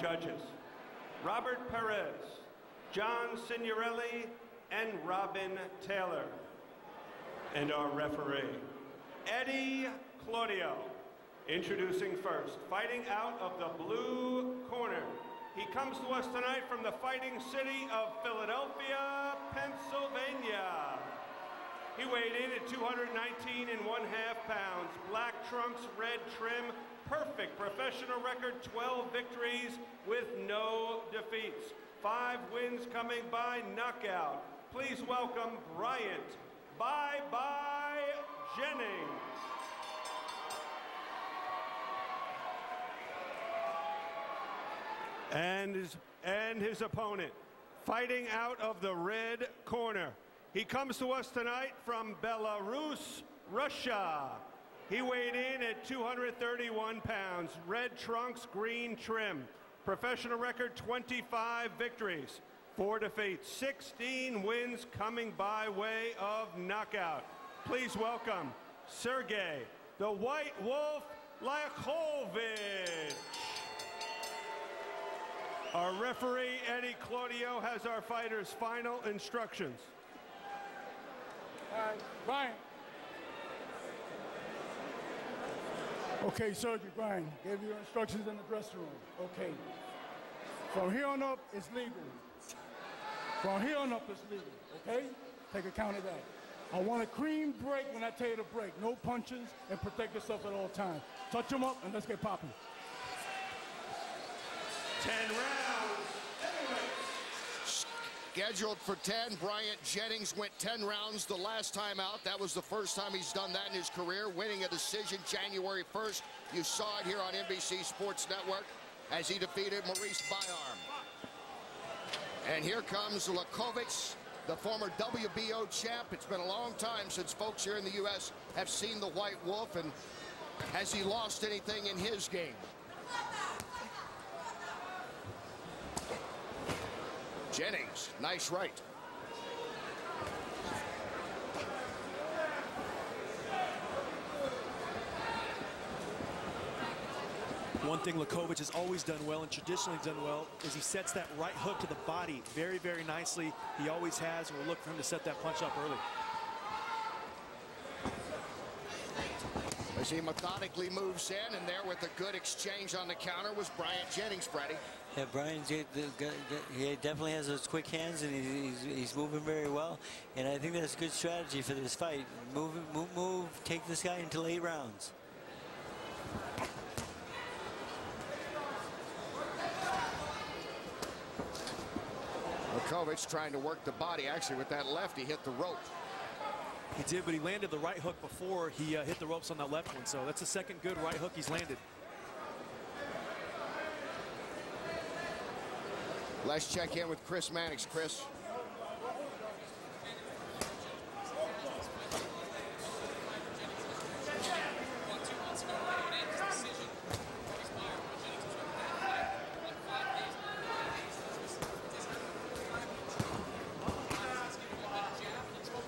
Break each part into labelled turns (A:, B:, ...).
A: judges, Robert Perez, John Signorelli, and Robin Taylor. And our referee, Eddie Claudio. Introducing first, fighting out of the blue corner. He comes to us tonight from the fighting city of Philadelphia, Pennsylvania. He weighed in at 219 1/2 pounds, black trunks, red trim, perfect professional record, 12 victories with no defeats. 5 wins coming by knockout. Please welcome Bryant Jennings. And his opponent, fighting out of the red corner. He comes to us tonight from Belarus, Russia. He weighed in at 231 pounds, red trunks, green trim. Professional record, 25 victories, 4 defeats, 16 wins coming by way of knockout. Please welcome Siarhei, the White Wolf Liakhovich. Our referee, Eddie Claudio, has our fighters' final instructions.
B: All right, Brian. Okay, Sergeant Brian, gave you instructions in the dressing room. Okay. From here on up, it's legal. From here on up, it's legal, okay? Take account of that. I want a clean break when I tell you to break. No punches, and protect yourself at all times. Touch them up, and let's get popping.
A: 10 rounds.
C: Scheduled for 10, Bryant Jennings went 10 rounds the last time out. That was the first time he's done that in his career, winning a decision January 1st. You saw it here on NBC Sports Network as he defeated Maurice Bayarm. And here comes Liakhovich, the former WBO champ. It's been a long time since folks here in the U.S. have seen the White Wolf, and has he lost anything in his game? Jennings, nice right.
D: One thing Liakhovich has always done well and traditionally done well is he sets that right hook to the body very, very nicely. He always has, and we'll look for him to set that punch up early.
C: As he methodically moves in, and there with a good exchange on the counter was Bryant Jennings, Freddie.
E: Yeah, Brian, he definitely has those quick hands, and he's moving very well. And I think that's a good strategy for this fight. Move, take this guy into late rounds.
C: Liakhovich trying to work the body. Actually, with that left, he hit the rope.
D: He did, but he landed the right hook before he hit the ropes on that left one. So that's the second good right hook he's landed.
C: Let's check in with Chris Mannix. Chris.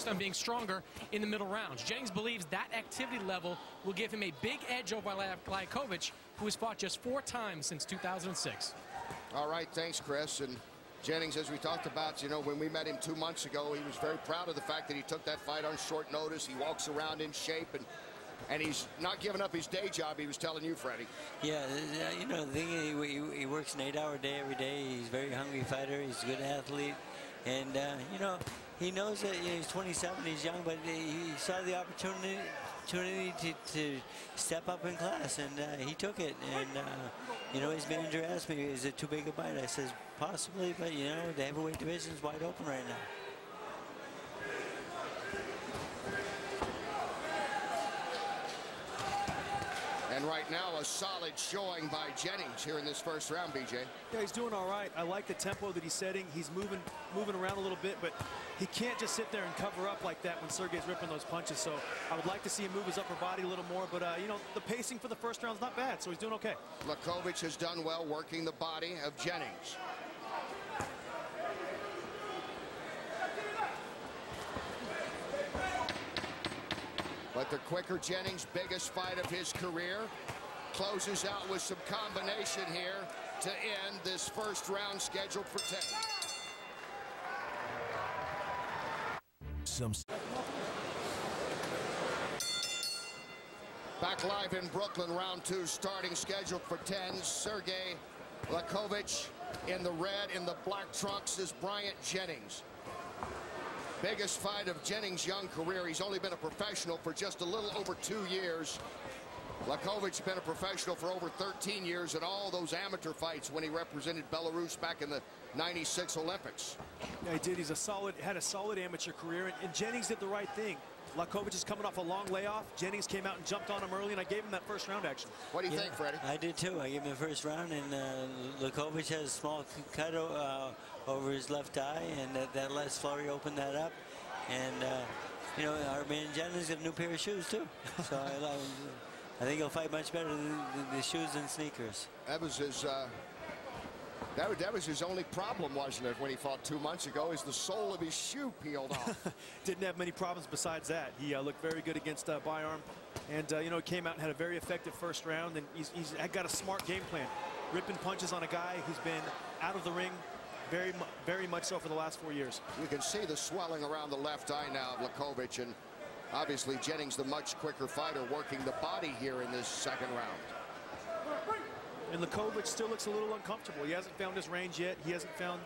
F: On being stronger in the middle rounds. Jennings believes that activity level will give him a big edge over Liakhovich, who has fought just 4 times since 2006.
C: All right, thanks, Chris. And Jennings, as we talked about, you know, when we met him 2 months ago, he was very proud of the fact that he took that fight on short notice. He walks around in shape, and he's not giving up his day job. He was telling you, Freddie.
E: Yeah, you know, the thing, he works an 8-hour day every day. He's a very hungry fighter. He's a good athlete. And, you know, he knows that, you know, he's 27, he's young, but he saw the opportunity to step up in class, and he took it. And, you know, his manager asked me, is it too big a bite? I says, possibly, but, you know, the heavyweight division is wide open right now.
C: And right now, a solid showing by Jennings here in this first round, BJ.
D: Yeah, he's doing all right. I like the tempo that he's setting. He's moving around a little bit, but he can't just sit there and cover up like that when Siarhei's ripping those punches. So I would like to see him move his upper body a little more, but, you know, the pacing for the first round is not bad, so he's doing okay.
C: Liakhovich has done well working the body of Jennings. But the quicker Jennings, biggest fight of his career, closes out with some combination here. to end this first round scheduled for 10. Back live in Brooklyn, round 2 starting scheduled for 10. Siarhei Liakhovich in the red. In the black trunks is Bryant Jennings. Biggest fight of Jennings' young career. He's only been a professional for just a little over 2 years. Liakhovich's been a professional for over 13 years in all those amateur fights when he represented Belarus back in the '96 Olympics.
D: Yeah, he did. Had a solid amateur career, and Jennings did the right thing. Liakhovich is coming off a long layoff. Jennings came out and jumped on him early, and I gave him that first round action.
C: What do you think, Freddie?
E: I did too. I gave him the first round, and Liakhovich has a small cut over his left eye, and that last flurry opened that up. And you know, our man Jennings got a new pair of shoes too. So I think he'll fight much better than the shoes and sneakers.
C: That was his. That was his only problem, wasn't it, when he fought 2 months ago? Is the sole of his shoe peeled off?
D: Didn't have many problems besides that. He looked very good against Byarm, and you know, came out and had a very effective first round. And he's got a smart game plan, ripping punches on a guy who's been out of the ring very much so for the last 4 years. You
C: can see the swelling around the left eye now of Liakhovich, and obviously Jennings, the much quicker fighter, working the body here in this second round.
D: And Liakhovich still looks a little uncomfortable. He hasn't found his range yet. He hasn't found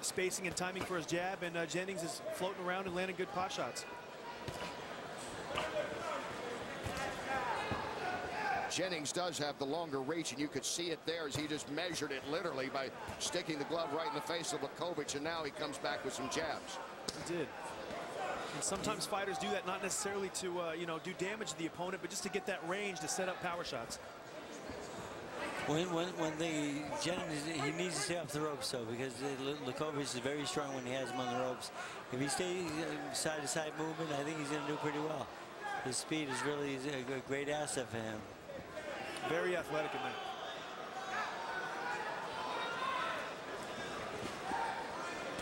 D: spacing and timing for his jab, and Jennings is floating around and landing good pot shots.
C: Jennings does have the longer reach, and you could see it there as he just measured it literally by sticking the glove right in the face of Liakhovich, and now he comes back with some jabs.
D: He did. And sometimes fighters do that, not necessarily to you know, do damage to the opponent, but just to get that range to set up power shots.
E: When Jennings, he needs to stay off the ropes, though, because Liakhovich is very strong when he has him on the ropes. If he stays side-to-side movement, I think he's going to do pretty well. His speed is really a great asset for him.
D: Very athletic in there.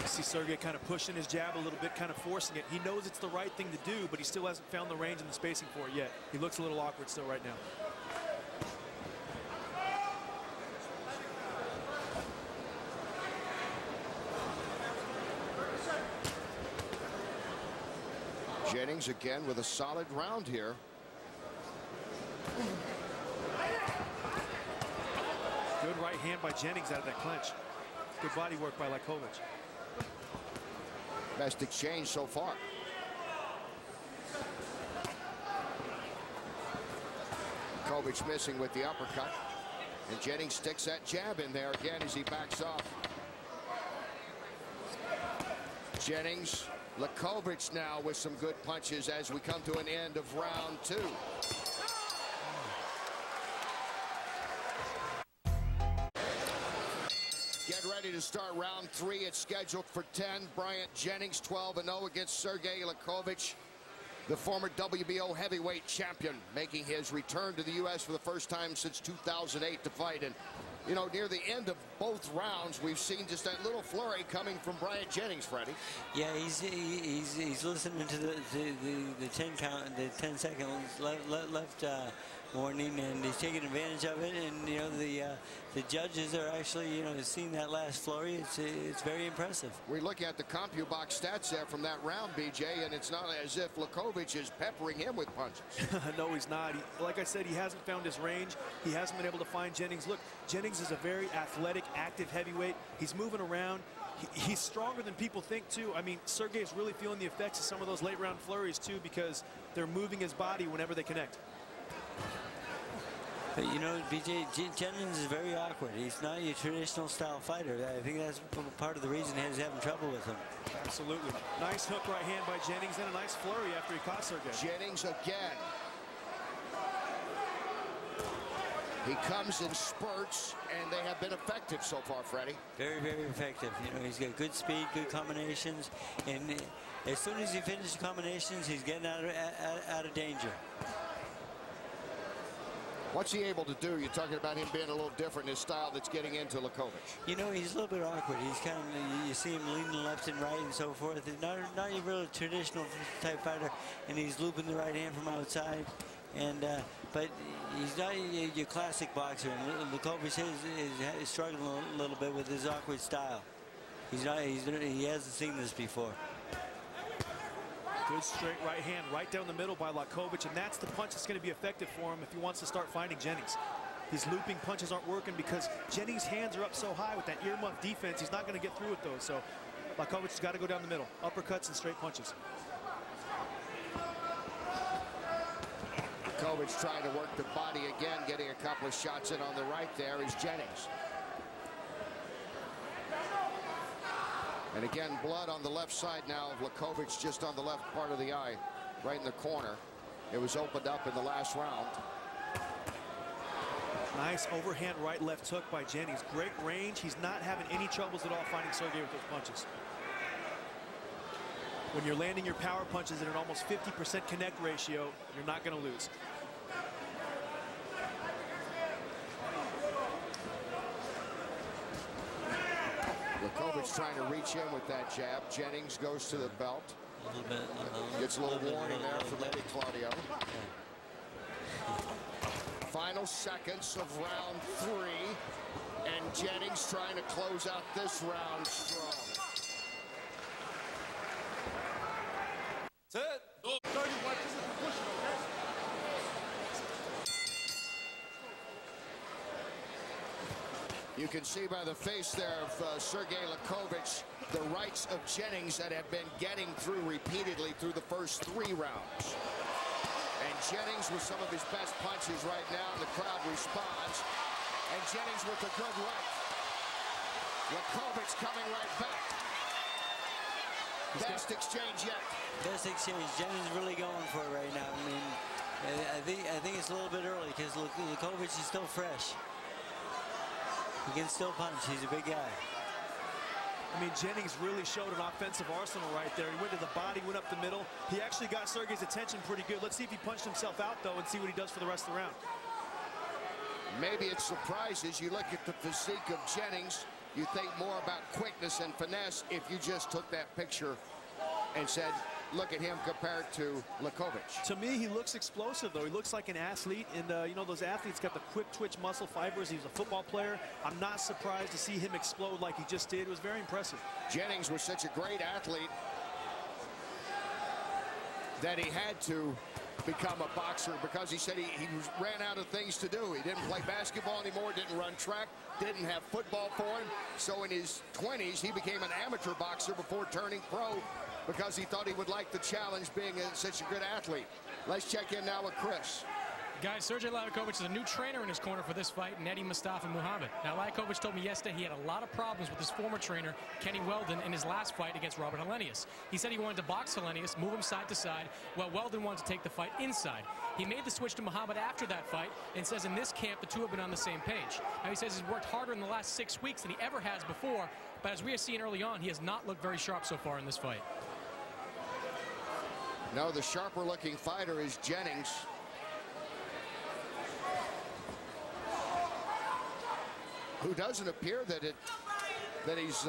D: You see Siarhei kind of pushing his jab a little bit, kind of forcing it. He knows it's the right thing to do, but he still hasn't found the range and the spacing for it yet. He looks a little awkward still right now.
C: Jennings again with a solid round here.
D: Good right hand by Jennings out of that clinch. Good body work by Liakhovich.
C: Best exchange so far. Liakhovich missing with the uppercut. And Jennings sticks that jab in there again as he backs off. Jennings, Liakhovich now with some good punches as we come to an end of round 2. Get ready to start round 3. It's scheduled for 10. Bryant Jennings 12-0 against Siarhei Liakhovich, the former WBO heavyweight champion, making his return to the U.S. for the first time since 2008 to fight. And you know, near the end of both rounds, we've seen just that little flurry coming from Bryant Jennings, Freddie.
E: Yeah, he's listening to the 10 count, the 10 second left warning, and he's taking advantage of it. And you know, the judges are actually, you know, seeing that last flurry. It's very impressive.
C: We're looking at the CompuBox stats there from that round, BJ, and it's not as if Liakhovich is peppering him with punches.
D: No, he's not. Like I said, he hasn't found his range. He hasn't been able to find Jennings. Look, Jennings is a very athletic, active heavyweight. He's moving around. He's stronger than people think, too. I mean, Siarhei is really feeling the effects of some of those late-round flurries, too, because they're moving his body whenever they connect.
E: But you know, BJ, Jennings is very awkward. He's not your traditional style fighter. I think that's part of the reason he's having trouble with him.
D: Absolutely. Nice hook right hand by Jennings, and a nice flurry after he caught Siarhei.
C: Jennings again. He comes in spurts, and they have been effective so far, Freddie.
E: Very, very effective. You know, he's got good speed, good combinations, and as soon as he finishes combinations, he's getting out of danger.
C: What's he able to do? You're talking about him being a little different in his style that's getting into Liakhovich.
E: You know, he's a little bit awkward. He's kind of, you see him leaning left and right and so forth. He's not a real traditional type fighter, and he's looping the right hand from outside. And but he's not your classic boxer. And Liakhovich is struggling a little bit with his awkward style. He hasn't seen this before.
D: Good straight right hand right down the middle by Liakhovich, and that's the punch that's going to be effective for him if he wants to start finding Jennings. These looping punches aren't working because Jennings' hands are up so high with that earmuff defense. He's not going to get through with those. So Liakhovich has got to go down the middle. Uppercuts and straight punches.
C: Liakhovich trying to work the body again, getting a couple of shots in on the right there is Jennings. And again, blood on the left side now of Liakhovich, just on the left part of the eye, right in the corner. It was opened up in the last round.
D: Nice overhand right left hook by Jennings. Great range. He's not having any troubles at all finding Siarhei with those punches. When you're landing your power punches at an almost 50% connect ratio, you're not going to lose.
C: Liakhovich trying to reach in with that jab. Jennings goes to the belt.
E: A little bit.
C: Gets a little warning there from Eddie Claudio. Final seconds of round 3. And Jennings trying to close out this round strong.
B: That's it. 30 watches if you push it, okay?
C: You can see by the face there of Siarhei Liakhovich the rights of Jennings that have been getting through repeatedly through the first 3 rounds. And Jennings with some of his best punches right now, and the crowd responds. And Jennings with a good right. Liakhovich coming right back. Best exchange yet.
E: Best exchange. Jennings really going for it right now. I mean, I think it's a little bit early because Liakhovich is still fresh. He can still punch. He's a big guy.
D: I mean, Jennings really showed an offensive arsenal right there. He went to the body, went up the middle. He actually got Siarhei's attention pretty good. Let's see if he punched himself out, though, and see what he does for the rest of the round.
C: Maybe it surprises. You look at the physique of Jennings, you think more about quickness and finesse if you just took that picture and said, look at him compared to Liakhovich.
D: To me, he looks explosive, though. He looks like an athlete, and you know, those athletes got the quick twitch muscle fibers. He was a football player. I'm not surprised to see him explode like he just did. It was very impressive.
C: Jennings was such a great athlete that he had to become a boxer because he said he ran out of things to do. He didn't play basketball anymore, didn't run track, didn't have football for him. So in his 20s, he became an amateur boxer before turning pro because he thought he would like the challenge being such a good athlete. Let's check in now with Chris.
F: Guys, Siarhei Liakhovich is a new trainer in his corner for this fight, Eddie Mustafa Muhammad. Now, Liakhovich told me yesterday he had a lot of problems with his former trainer, Kenny Weldon, in his last fight against Robert Helenius. He said he wanted to box Helenius, move him side to side, while Weldon wanted to take the fight inside. He made the switch to Muhammad after that fight and says in this camp the two have been on the same page. Now, he says he's worked harder in the last 6 weeks than he ever has before, but as we have seen early on, he has not looked very sharp so far in this fight.
C: No, the sharper looking fighter is Jennings. Who doesn't appear that he's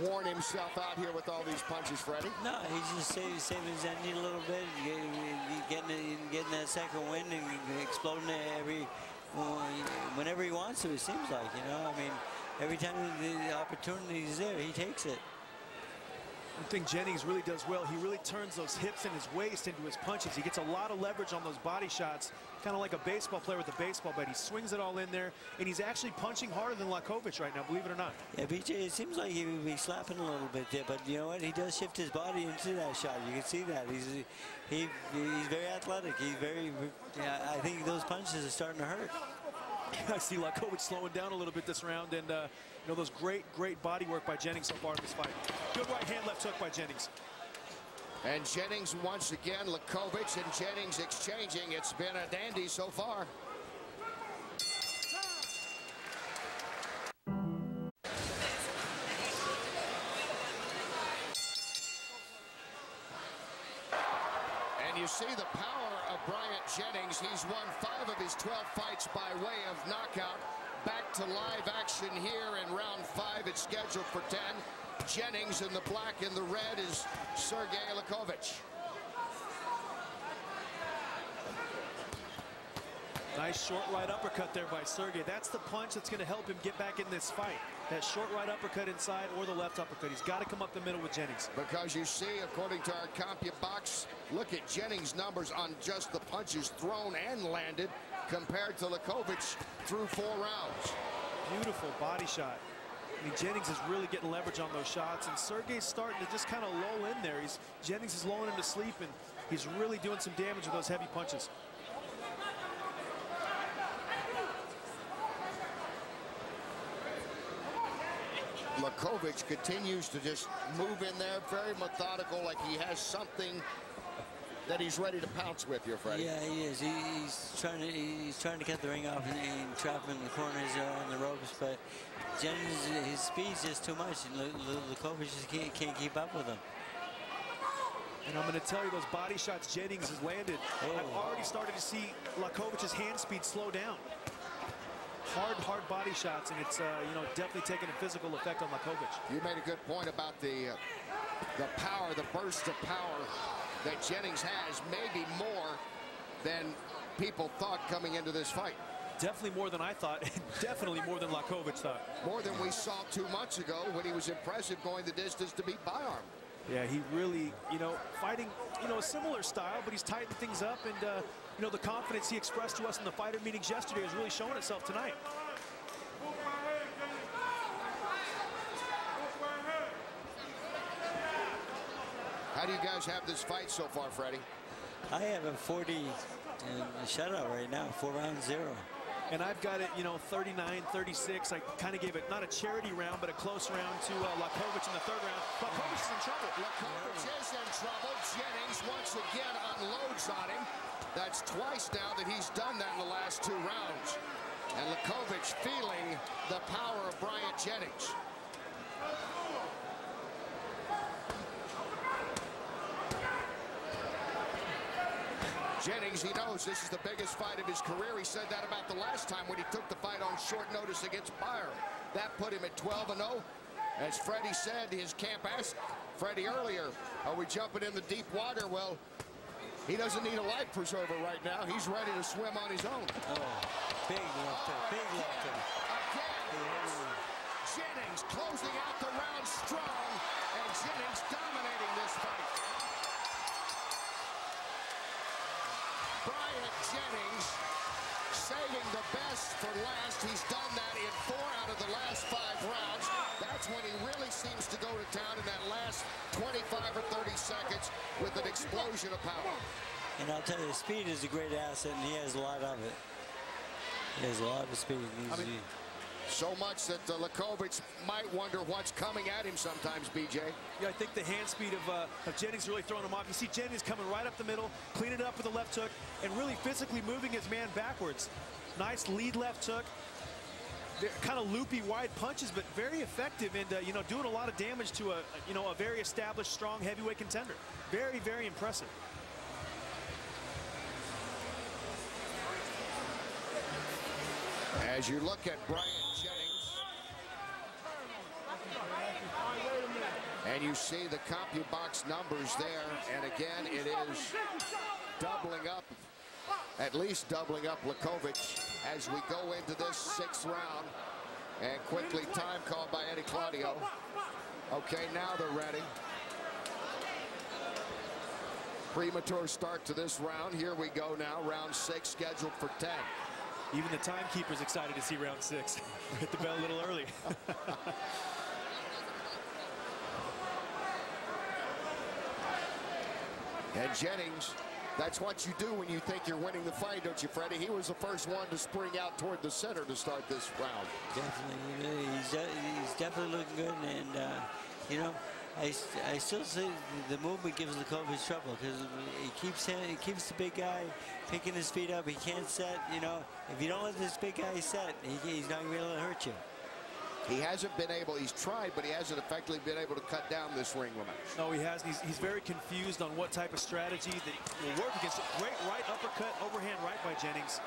C: worn himself out here with all these punches, Freddie.
E: No, he's just saving his energy a little bit, getting that second wind and exploding whenever he wants to, it seems like, you know. I mean, every time the opportunity is there, he takes it.
D: One thing Jennings really does well, he really turns those hips and his waist into his punches. He gets a lot of leverage on those body shots, kind of like a baseball player with a baseball bat. He swings it all in there, and he's actually punching harder than Liakhovich right now, believe it or not.
E: Yeah, BJ, it seems like he would be slapping a little bit there, but you know what? He does shift his body into that shot. You can see that. He's very athletic. He's very, I think those punches are starting to hurt.
D: I see Liakhovich slowing down a little bit this round, and you know, those great body work by Jennings so far in this fight. Good right hand, left hook by Jennings.
C: And Jennings once again, Liakhovich and Jennings exchanging. It's been a dandy so far. And you see the power of Bryant Jennings. He's won 5 of his 12 fights by way of knockout. Back to live action here in round 5. It's scheduled for 10. Jennings in the black and the red is Siarhei Liakhovich.
D: Nice short right uppercut there by Sergey. That's the punch that's going to help him get back in this fight. That short right uppercut inside or the left uppercut. He's got to come up the middle with Jennings.
C: Because you see, according to our CompuBox, look at Jennings' numbers on just the punches thrown and landed compared to Liakhovich through 4 rounds.
D: Beautiful body shot. I mean, Jennings is really getting leverage on those shots, and Sergey's starting to just kind of lull in there. Jennings is lulling him to sleep, and he's really doing some damage with those heavy punches.
C: Liakhovich continues to just move in there, very methodical, like he has something that he's ready to pounce with here, Freddie.
E: Yeah, he is. He's trying to cut the ring off and trap him in the corners on the ropes, but Jennings, his speed's just too much. Liakhovich just can't keep up with him.
D: And I'm going to tell you, those body shots Jennings has landed, I've already started to see Liakhovich's hand speed slow down. Hard body shots, and it's you know, definitely taking a physical effect on Liakhovich.
C: You made a good point about the power, the burst of power that Jennings has, maybe more than people thought coming into this fight.
D: Definitely more than I thought, and definitely more than Liakhovich thought.
C: More than we saw 2 months ago when he was impressive going the distance to beat Byarm.
D: Yeah, he really, you know, fighting, you know, a similar style, but he's tightened things up, and you know, the confidence he expressed to us in the fighter meetings yesterday is really showing itself tonight.
C: How do you guys have this fight so far, Freddie?
E: I have a 40 shutout right now, 4 rounds 0.
D: And I've got it, you know, 39-36. I kind of gave it not a charity round, but a close round to Liakhovich in the 3rd round. Liakhovich is in trouble.
C: Liakhovich is in trouble. Jennings once again unloads on him. That's twice now that he's done that in the last 2 rounds. And Liakhovich feeling the power of Bryant Jennings. Jennings, he knows this is the biggest fight of his career. He said that about the last time when he took the fight on short notice against Byarm. That put him at 12-0. As Freddie said, his camp asked Freddie earlier, are we jumping in the deep water? Well, he doesn't need a life preserver right now. He's ready to swim on his own.
E: Oh, big left hook, big left hook.
C: Again, Jennings closing out the round strong, and Jennings dominating this fight. Bryant Jennings saving the best for last. He's done that in 4 out of the last 5 rounds. That's when he really seems to go to town in that last 25 or 30 seconds with an explosion of power.
E: And I'll tell you, speed is a great asset, and he has a lot of it. He has a lot of speed.
C: So much that Liakhovich might wonder what's coming at him sometimes, BJ.
D: Yeah, I think the hand speed of Jennings really throwing him off. You see Jennings coming right up the middle, cleaning it up with a left hook, and really physically moving his man backwards. Nice lead left hook. Kind of loopy wide punches, but very effective, and you know, doing a lot of damage to a very established, strong heavyweight contender. Very, very impressive.
C: As you look at Bryant Jennings, and you see the CompuBox numbers there, and again, it is doubling up, at least doubling up Liakhovich as we go into this 6th round. And quickly, time called by Eddie Claudio. Okay, now they're ready. Premature start to this round. Here we go now, round 6 scheduled for 10.
D: Even the timekeeper's excited to see round 6. Hit the bell a little early.
C: And Jennings, that's what you do when you think you're winning the fight, don't you, Freddie? He was the first one to spring out toward the center to start this round.
E: Definitely. He's definitely looking good, and you know, I still say the movement gives Liakhovich trouble because he keeps the big guy picking his feet up. He can't set. You know, if you don't let this big guy set, he's not going to be able to hurt you.
C: He hasn't been able. He's tried, but he hasn't effectively been able to cut down this ring limit.
D: No, he hasn't. He's very confused on what type of strategy that will work against. A great right uppercut, overhand right by Jennings.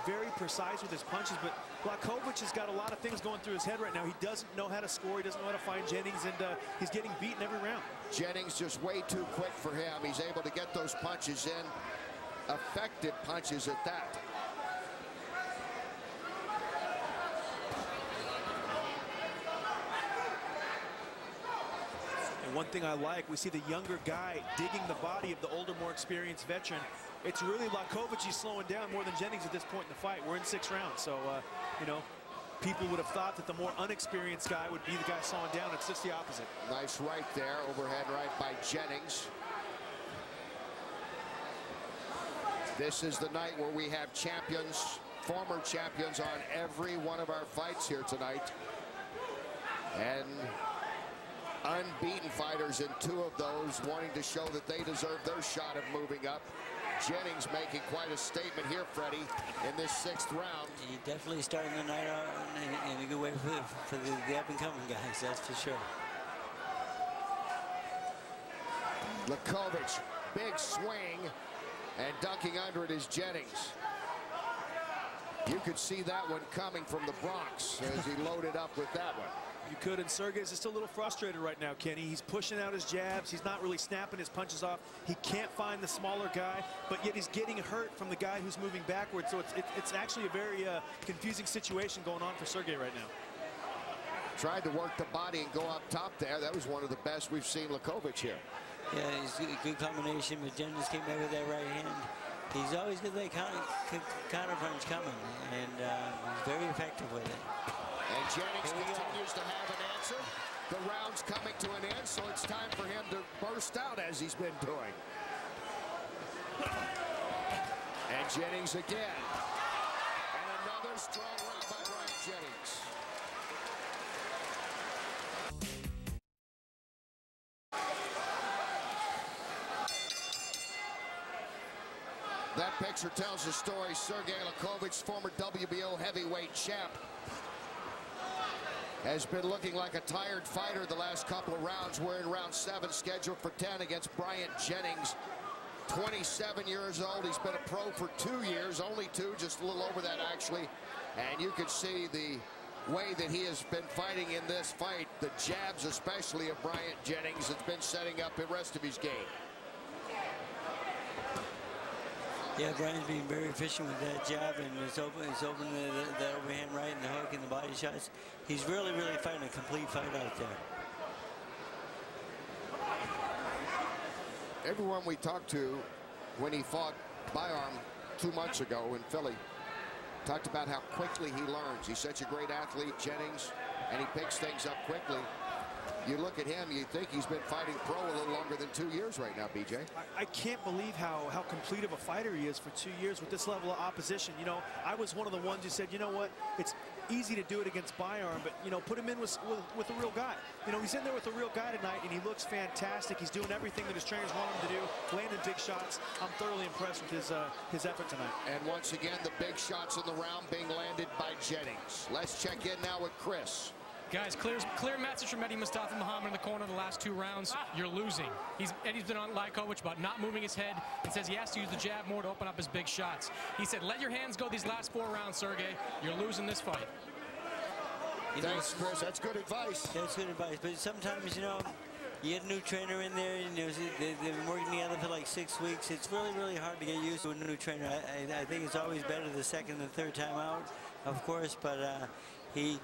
D: Very precise with his punches, but Liakhovich has got a lot of things going through his head right now. He doesn't know how to score. He doesn't know how to find Jennings, and he's getting beaten every round.
C: Jennings just way too quick for him. He's able to get those punches in, effective punches at that.
D: one thing I like, we see the younger guy digging the body of the older, more experienced veteran. It's really Liakhovich he's slowing down more than Jennings at this point in the fight. We're in 6 rounds, so, you know, people would have thought that the more unexperienced guy would be the guy slowing down. It's just the opposite.
C: Nice right there, overhead right by Jennings. This is the night where we have champions, former champions on every one of our fights here tonight. And unbeaten fighters in 2 of those, wanting to show that they deserve their shot of moving up. Jennings making quite a statement here, Freddie, in this 6th round.
E: He definitely starting the night out in a good way for the up-and-coming guys, that's for sure.
C: Liakhovich, big swing, and ducking under it is Jennings. You could see that one coming from the Bronx as he loaded up with that one.
D: You could, and Sergey's just a little frustrated right now, Kenny. He's pushing out his jabs. He's not really snapping his punches off. He can't find the smaller guy, but yet he's getting hurt from the guy who's moving backwards. So it's actually a very confusing situation going on for Sergey right now.
C: Tried to work the body and go up top there. That was one of the best we've seen Liakhovich here.
E: Yeah, it's a good combination, but Jennings came back with that right hand. He's always got that counter punch coming, and he's very effective with it.
C: And Jennings continues to have an answer. The round's coming to an end, so it's time for him to burst out as he's been doing. And Jennings again. And another strong round by Bryant Jennings. That picture tells the story. Siarhei Liakhovich, former WBO heavyweight champ, has been looking like a tired fighter the last couple of rounds. We're in round 7, scheduled for 10 against Bryant Jennings. 27 years old. He's been a pro for 2 years, only 2, just a little over that actually. And you can see the way that he has been fighting in this fight, the jabs especially of Bryant Jennings, has been setting up the rest of his game.
E: Yeah, Bryant's being very efficient with that jab, and it's open the overhand right and the hook and the body shots. He's really fighting a complete fight out there.
C: Everyone we talked to when he fought Byarm 2 months ago in Philly talked about how quickly he learns. He's such a great athlete, Jennings, and he picks things up quickly. You look at him, you think he's been fighting pro a little longer than 2 years right now, BJ.
D: I can't believe how complete of a fighter he is for 2 years with this level of opposition. You know, I was one of the ones who said, you know what, it's easy to do it against Byarm, but, you know, put him in with a real guy. You know, he's in there with a real guy tonight, and he looks fantastic. He's doing everything that his trainers want him to do, landing big shots. I'm thoroughly impressed with his effort tonight. And
C: once again, the big shots in the round being landed by Jennings. Let's check in now with Chris.
F: Guys, clear message from Eddie Mustafa Muhammad in the corner of the last 2 rounds. You're losing. Eddie's been on Liakhovich about not moving his head and says he has to use the jab more to open up his big shots. He said, let your hands go these last 4 rounds, Sergey. You're losing this fight.
C: Thanks, Chris. That's good advice.
E: That's good advice. But sometimes, you know, you get a new trainer in there, and they've been working together for like 6 weeks. It's really hard to get used to a new trainer. I think it's always better the 2nd and 3rd time out, of course, but he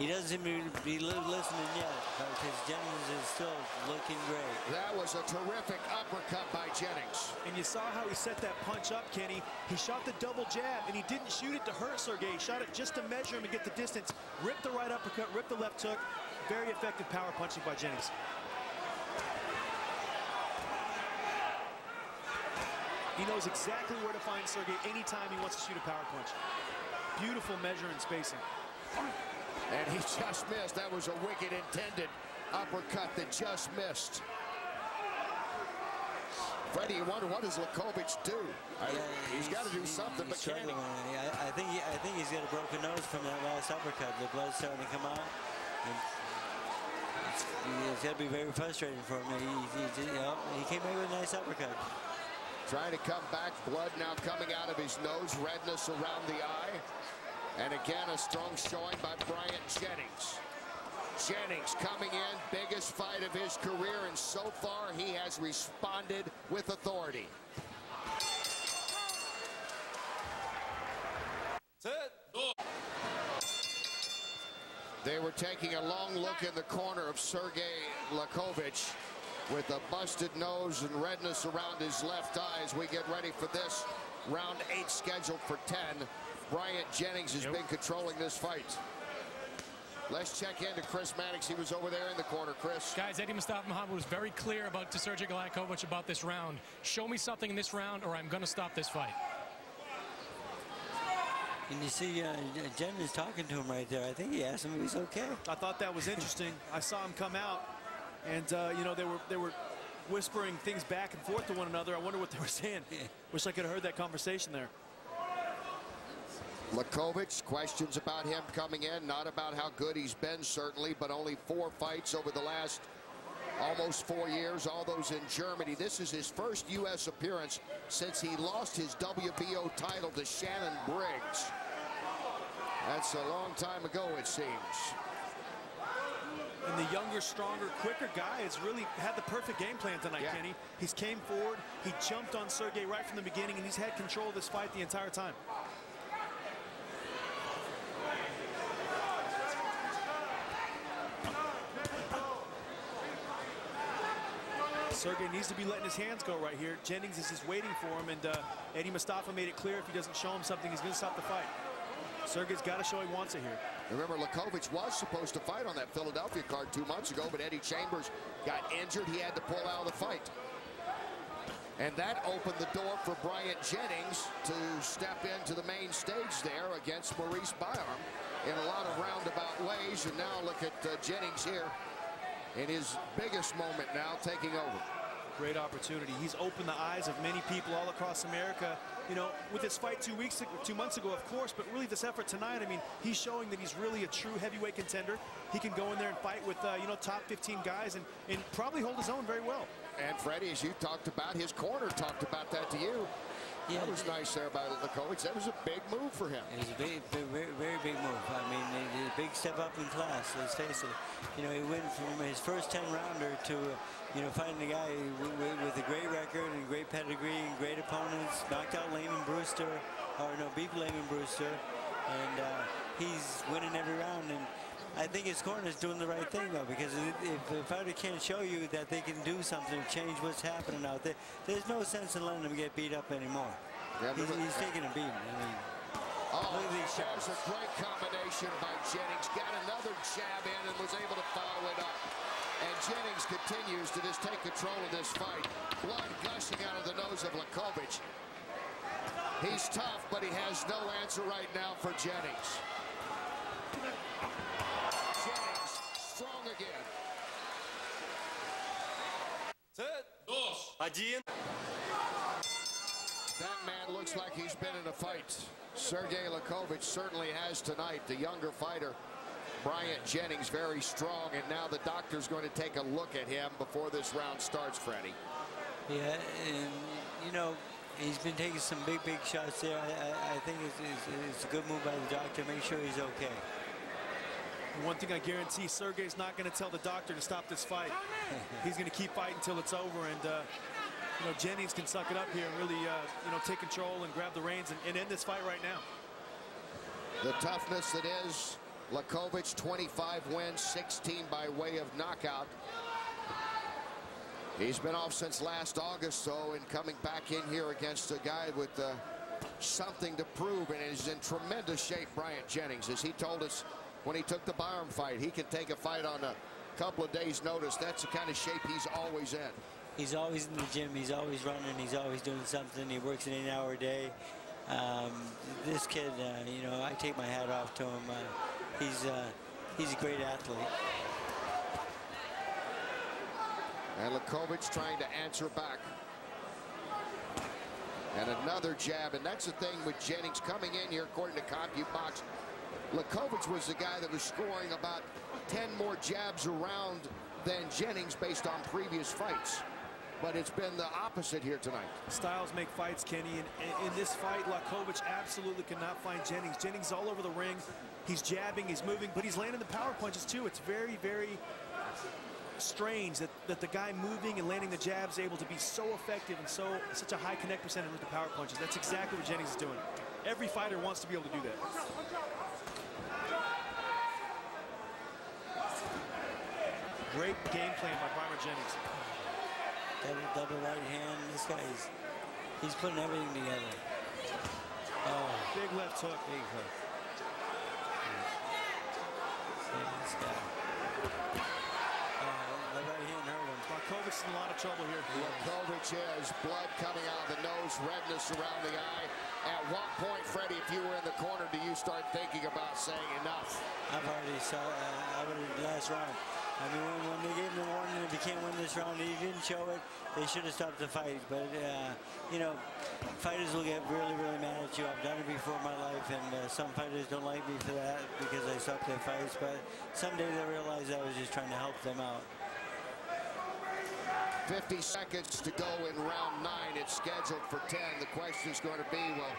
E: doesn't seem to be listening yet, because Jennings is still looking great.
C: That was a terrific uppercut by Jennings.
D: And you saw how he set that punch up, Kenny. He shot the double jab, and he didn't shoot it to hurt Sergey. He shot it just to measure him and get the distance. Ripped the right uppercut, ripped the left hook. Very effective power punching by Jennings. He knows exactly where to find Sergey anytime he wants to shoot a power punch. Beautiful measure and spacing.
C: And he just missed. That was a wicked intended uppercut that just missed. Freddie, you wonder, what does Liakhovich do? He's got to do something, but can he?
E: I think he's got a broken nose from that last uppercut. The blood's starting to come out. It's got to be very frustrating for him. He came in with a nice uppercut.
C: Trying to come back, blood now coming out of his nose, redness around the eye. And again, a strong showing by Bryant Jennings. Jennings coming in, biggest fight of his career, and so far he has responded with authority. They were taking a long look in the corner of Siarhei Liakhovich with a busted nose and redness around his left eye as we get ready for this round 8 scheduled for 10. Bryant Jennings has been controlling this fight. Let's check into Chris Mannix. He was over there in the corner. Chris.
F: Guys, Eddie Mustafa Muhammad was very clear about to Siarhei Liakhovich about this round. Show me something in this round or I'm going to stop this fight.
E: And you see Jen is talking to him right there. I think he asked him if he's okay.
D: I thought that was interesting. I saw him come out, and you know, they were whispering things back and forth to one another. I wonder what they were saying. Wish I could have heard that conversation there.
C: Liakhovich, questions about him coming in, not about how good he's been certainly, but only 4 fights over the last almost 4 years, all those in Germany. This is his first U.S. appearance since he lost his WBO title to Shannon Briggs. That's a long time ago, it seems.
D: And the younger, stronger, quicker guy has really had the perfect game plan tonight, Kenny. He's came forward, he jumped on Siarhei right from the beginning, and he's had control of this fight the entire time. Siarhei needs to be letting his hands go right here. Jennings is just waiting for him, and Eddie Mustafa made it clear if he doesn't show him something, he's going to stop the fight. Siarhei's got to show he wants it here.
C: Remember, Liakhovich was supposed to fight on that Philadelphia card 2 months ago, but Eddie Chambers got injured. He had to pull out of the fight. And that opened the door for Bryant Jennings to step into the main stage there against Maurice Byram in a lot of roundabout ways. And now look at Jennings here in his biggest moment now, taking over.
D: Great opportunity. He's opened the eyes of many people all across America. You know, with his fight 2 months ago, of course, but really this effort tonight, I mean, he's showing that he's really a true heavyweight contender. He can go in there and fight with, you know, top 15 guys and probably hold his own very well.
C: And Freddie, as you talked about, his corner talked about that to you. Yeah, that was nice there by Liakhovich. That was a big move for him.
E: It was a big, very big move. I mean, a big step up in class, let's face it. You know, he went from his first 10-rounder to, you know, fighting a guy with a great record and great pedigree and great opponents. Knocked out beat Layman Brewster. And he's winning every round. And I think his corner is doing the right thing, though, because if a fighter can't show you that they can do something to change what's happening out there, there's no sense in letting him get beat up anymore. Yeah, he's taking a beating. I mean, look at these shots.
C: That was a great combination by Jennings. Got another jab in and was able to follow it up. And Jennings continues to just take control of this fight. Blood gushing out of the nose of Liakhovich. He's tough, but he has no answer right now for Jennings. Strong again. That man looks like he's been in a fight. Siarhei Liakhovich certainly has tonight. The younger fighter, Bryant Jennings, very strong, and now the doctor's going to take a look at him before this round starts, Freddie.
E: Yeah, and you know, he's been taking some big shots there. I think it's a good move by the doctor. Make sure he's okay.
D: One thing I guarantee, Siarhei's not going to tell the doctor to stop this fight. He's going to keep fighting until it's over, and you know, Jennings can suck it up here and really you know, take control and grab the reins and end this fight right now.
C: The toughness that is Liakhovich, 25 wins, 16 by way of knockout. He's been off since last August, though, and coming back in here against a guy with something to prove, and is in tremendous shape. Bryant Jennings, as he told us when he took the Byram fight, he can take a fight on a couple of days' notice. That's the kind of shape he's always in.
E: He's always in the gym. He's always running. He's always doing something. He works an 8-hour day. This kid, you know, I take my hat off to him. He's a great athlete.
C: And Liakhovich trying to answer back. And another jab, and that's the thing with Jennings coming in here, according to CompuBox. Liakhovich was the guy that was scoring about 10 more jabs around than Jennings based on previous fights. But it's been the opposite here tonight.
D: Styles make fights, Kenny, and in this fight, Liakhovich absolutely cannot find Jennings. Jennings all over the ring. He's jabbing, he's moving, but he's landing the power punches too. It's very strange that the guy moving and landing the jabs is able to be so effective and such a high connect percentage with the power punches. That's exactly what Jennings is doing. Every fighter wants to be able to do that. Great game plan by Bryant Jennings.
E: Double right hand. This guy he's putting everything together. Oh,
D: big left hook.
E: Big hook. See this guy. The right hand hurt him.
D: Liakhovich in a lot of trouble here.
C: Liakhovich has blood coming out of the nose, redness around the eye. At what point, Freddie, if you were in the corner, do you start thinking about saying enough?
E: I've already saw last round. I mean, when they gave him the warning if he can't win this round, he didn't show it. They should have stopped the fight. But, you know, fighters will get really, really mad at you. I've done it before in my life, and some fighters don't like me for that because I stopped their fights. But someday they'll realize I was just trying to help them out.
C: 50 seconds to go in round 9. It's scheduled for 10. The question is going to be, well,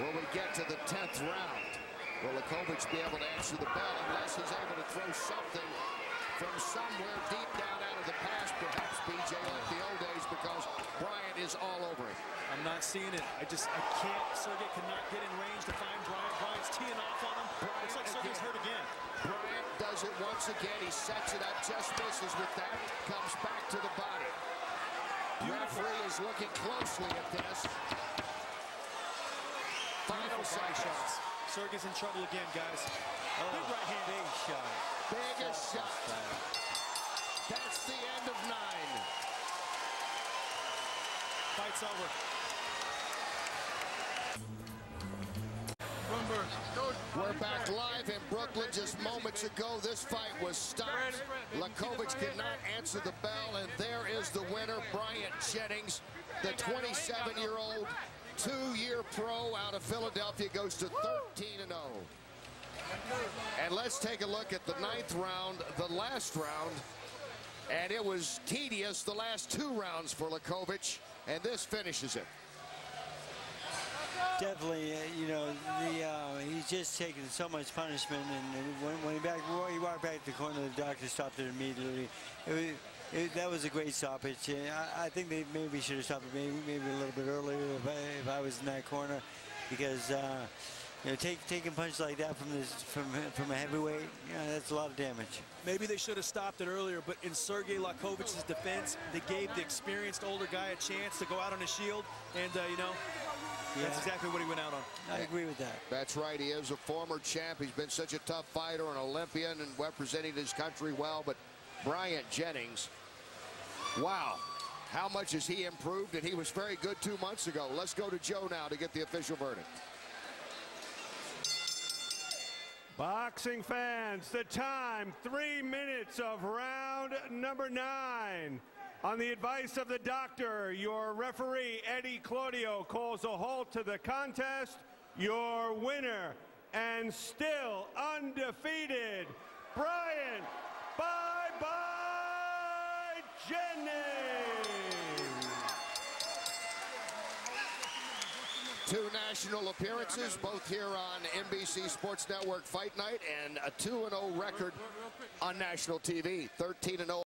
C: will we get to the 10th round? Will Liakhovich be able to answer the bell unless he's able to throw something from somewhere deep down out of the past, perhaps, BJ, like the old days, because Bryant is all over him.
D: I'm not seeing it. I can't. Sergey cannot get in range to find Bryant. Bryant's teeing off on him. Looks like Sergey's hurt again.
C: Bryant does it once again. He sets it up, just misses with that. Comes back to the body. Referee is looking closely at this. Final seconds.
D: Sergey's in trouble again, guys.
E: Oh,
D: big right hand.
E: Big shot.
C: Biggest shot. That's the end of 9.
D: Fight's over.
C: We're back live in Brooklyn. Just moments ago, this fight was stopped. Liakhovich could not answer the bell, and there is the winner, Bryant Jennings, the 27-year-old, 2-year pro out of Philadelphia, goes to 13-0. And let's take a look at the 9th round, the last round. And it was tedious, the last 2 rounds for Liakhovich, and this finishes it.
E: Definitely, you know, he's just taken so much punishment, and when he walked back to the corner, the doctor stopped it immediately. That was a great stoppage. I think they maybe should have stopped it maybe a little bit earlier if I was in that corner, because you know, taking punches like that from a heavyweight, you know, that's a lot of damage.
D: Maybe they should have stopped it earlier, but in Siarhei Liakhovich's defense, they gave the experienced older guy a chance to go out on his shield, and you know, that's exactly what he went out on.
E: I agree with that.
C: That's right. He is a former champ. He's been such a tough fighter, an Olympian, and representing his country well. But Bryant Jennings, wow, how much has he improved? And he was very good 2 months ago. Let's go to Joe now to get the official verdict.
A: Boxing fans, the time, 3 minutes of round number 9. On the advice of the doctor, your referee, Eddie Claudio, calls a halt to the contest. Your winner, and still undefeated, Bryant Bye-Bye Jennings.
C: 2 national appearances, both here on NBC Sports Network Fight Night, and a 2-0 record on national TV, 13-0.